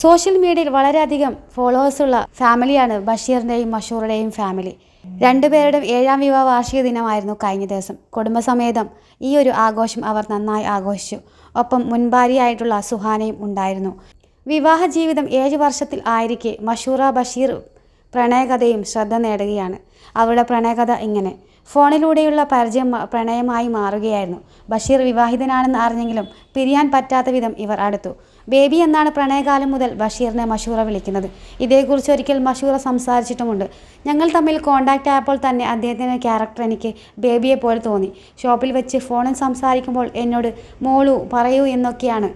Social മീഡിയയിൽ വളരെയധികം ഫോളോവേഴ്സുള്ള ഫാമിലിയാണ് ബഷീറിൻ്റെയും മഷൂറുടെയും ഫാമിലി. രണ്ടുപേരുടെയും 7ാം വിവാഹ വാർഷിക ദിനമായിരുന്നു കഴിഞ്ഞ ദിവസം. കുടുംബസമേതം ഈ ഒരു ആഘോഷം അവർ നന്നായി ആഘോഷിച്ചു. ഒപ്പം മുൻഭാര്യയായിട്ടുള്ള സുഹാനയും ഉണ്ടായിരുന്നു. വിവാഹ ജീവിതം 7 വർഷത്തിൽ ആയിരിക്കെ മഷൂറ ബഷീർ പ്രണയകഥയും ശ്രദ്ധ നേടുകയാണ്. അവരുടെ പ്രണയകഥ ഇങ്ങനെ: ഫോണിലൂടെയുള്ള പരിചയം പ്രണയമായി മാറുകയായിരുന്നു. ബഷീർ വിവാഹിതനാണെന്ന് അറിഞ്ഞെങ്കിലും പിരിയാൻ പറ്റാത്ത വിധം ഇവർ അടുത്തു. ബേബി എന്നാണ് പ്രണയകാലം മുതൽ ബഷീറിനെ മഷൂറ വിളിക്കുന്നത്. ഇതേക്കുറിച്ച് ഒരിക്കൽ മഷൂറ സംസാരിച്ചിട്ടുമുണ്ട്. ഞങ്ങൾ തമ്മിൽ കോണ്ടാക്റ്റ് ആയപ്പോൾ തന്നെ അദ്ദേഹത്തിൻ്റെ ക്യാരക്ടർ എനിക്ക് ബേബിയെ പോലെ തോന്നി. ഷോപ്പിൽ വെച്ച് ഫോണിൽ സംസാരിക്കുമ്പോൾ എന്നോട് മോളു പറയൂ എന്നൊക്കെയാണ്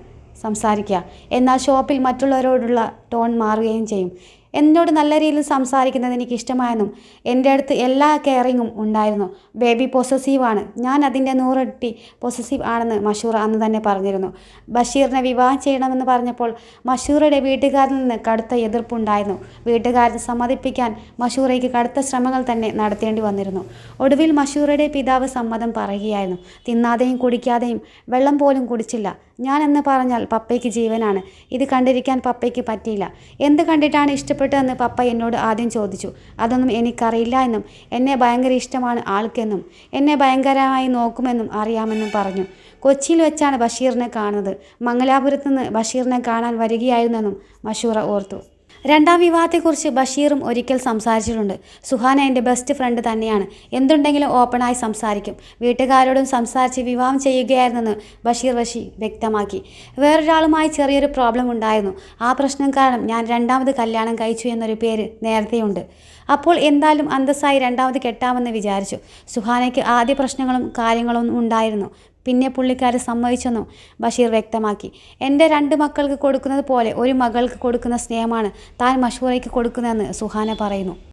സംസാരിക്കുക. എന്നാൽ ഷോപ്പിൽ മറ്റുള്ളവരോടുള്ള ടോൺ മാറുകയും ചെയ്യും. എന്നോട് നല്ല രീതിയിൽ സംസാരിക്കുന്നത് എനിക്ക് ഇഷ്ടമായെന്നും എൻ്റെ അടുത്ത് എല്ലാ കെയറിങ്ങും ഉണ്ടായിരുന്നു. ബേബി പൊസസീവാണ്, ഞാൻ അതിൻ്റെ 100 ഇരട്ടി പൊസസീവ് ആണെന്ന് മഷൂറ അന്ന് തന്നെ പറഞ്ഞിരുന്നു. ബഷീറിനെ വിവാഹം ചെയ്യണമെന്ന് പറഞ്ഞപ്പോൾ മഷൂറയുടെ വീട്ടുകാരിൽ നിന്ന് കടുത്ത എതിർപ്പുണ്ടായിരുന്നു. വീട്ടുകാരെ സമ്മതിപ്പിക്കാൻ മഷൂറയ്ക്ക് കടുത്ത ശ്രമങ്ങൾ തന്നെ നടത്തേണ്ടി വന്നിരുന്നു. ഒടുവിൽ മഷൂറയുടെ പിതാവ് സമ്മതം പറയുകയായിരുന്നു. തിന്നാതെയും കുടിക്കാതെയും വെള്ളം പോലും കുടിച്ചില്ല. ഞാൻ എന്ന് പറഞ്ഞാൽ പപ്പയ്ക്ക് ജീവനാണ്. ഇത് കണ്ടിരിക്കാൻ പപ്പയ്ക്ക് പറ്റിയില്ല. എന്ത് കണ്ടിട്ടാണ് ഇഷ്ടപ്പെട്ടതെന്ന് പപ്പ എന്നോട് ആദ്യം ചോദിച്ചു. അതൊന്നും എനിക്കറിയില്ല എന്നും എന്നെ ഭയങ്കര ഇഷ്ടമാണ് ആൾക്കെന്നും എന്നെ ഭയങ്കരമായി നോക്കുമെന്നും അറിയാമെന്നും പറഞ്ഞു. കൊച്ചിയിൽ വെച്ചാണ് ബഷീറിനെ കാണുന്നത്. മംഗലാപുരത്ത് നിന്ന് ബഷീറിനെ കാണാൻ വരികയായിരുന്നെന്നും മഷൂറ ഓർത്തു. 2ാം വിവാഹത്തെക്കുറിച്ച് ബഷീറും ഒരിക്കൽ സംസാരിച്ചിട്ടുണ്ട്. സുഹാന എൻ്റെ ബെസ്റ്റ് ഫ്രണ്ട് തന്നെയാണ്. എന്തുണ്ടെങ്കിലും ഓപ്പണായി സംസാരിക്കും. വീട്ടുകാരോടും സംസാരിച്ച് വിവാഹം ചെയ്യുകയായിരുന്നെന്ന് ബഷീർ വ്യക്തമാക്കി. വേറൊരാളുമായി ചെറിയൊരു പ്രോബ്ലം ഉണ്ടായിരുന്നു. ആ പ്രശ്നം കാരണം ഞാൻ 2ാമത് കല്യാണം കഴിച്ചു എന്നൊരു പേര് നേരത്തെയുണ്ട്. അപ്പോൾ എന്തായാലും അന്തസ്സായി 2ാമത് കെട്ടാമെന്ന് വിചാരിച്ചു. സുഹാനയ്ക്ക് ആദ്യ പ്രശ്നങ്ങളും കാര്യങ്ങളും ഉണ്ടായിരുന്നു. പിന്നെ പുള്ളിക്കാരെ സമ്മതിച്ചെന്നും ബഷീർ വ്യക്തമാക്കി. എൻ്റെ 2 മക്കൾക്ക് കൊടുക്കുന്നത് പോലെ ഒരു മകൾക്ക് കൊടുക്കുന്ന സ്നേഹമാണ് താൻ മഷൂറയ്ക്ക് കൊടുക്കുന്നതെന്ന് സുഹാന പറയുന്നു.